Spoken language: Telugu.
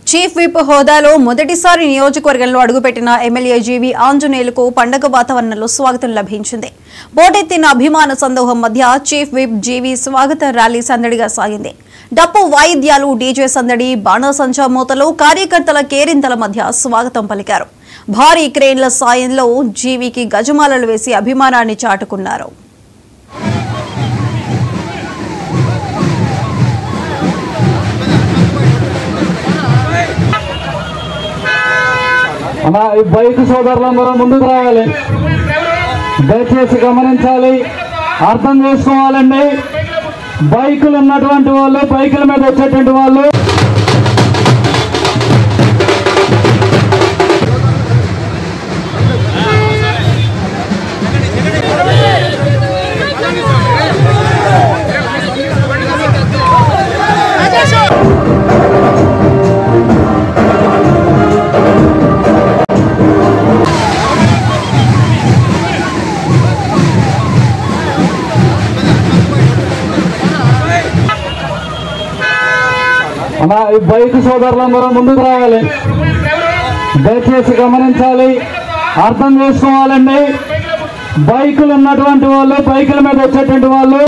చీఫ్ విప్ హోదాలో మొదటిసారి నియోజకవర్గంలో అడుగుపెట్టిన ఎమ్మెల్యే జీవి ఆంజనేయులకు పండగ వాతావరణంలో స్వాగతం లభించింది. పోటెత్తిన అభిమాన సందోహం మధ్య చీఫ్ విప్ జీవి స్వాగత ర్యాలీ సందడిగా సాగింది. డప్పు వాయిద్యాలు, డీజే సందడి, బాణాసంచా మూతలు, కార్యకర్తల కేరింతల మధ్య స్వాగతం పలికారు. భారీ క్రేన్ల సాయంలో జీవికి గజమాలలు వేసి అభిమానాన్ని చాటుకున్నారు. ఈ బైక్ సోదరులందరూ ముందుకు రావాలి. దయచేసి గమనించాలి, అర్థం చేసుకోవాలండి. బైకులు ఉన్నటువంటి వాళ్ళు, బైకుల మీద వచ్చేటువంటి వాళ్ళు ఈ బైక్ సోదరులందరూ ముందుకు రావాలి. దయచేసి గమనించాలి, అర్థం చేసుకోవాలండి. బైకులు ఉన్నటువంటి వాళ్ళు, బైకుల మీద వచ్చేటువంటి వాళ్ళు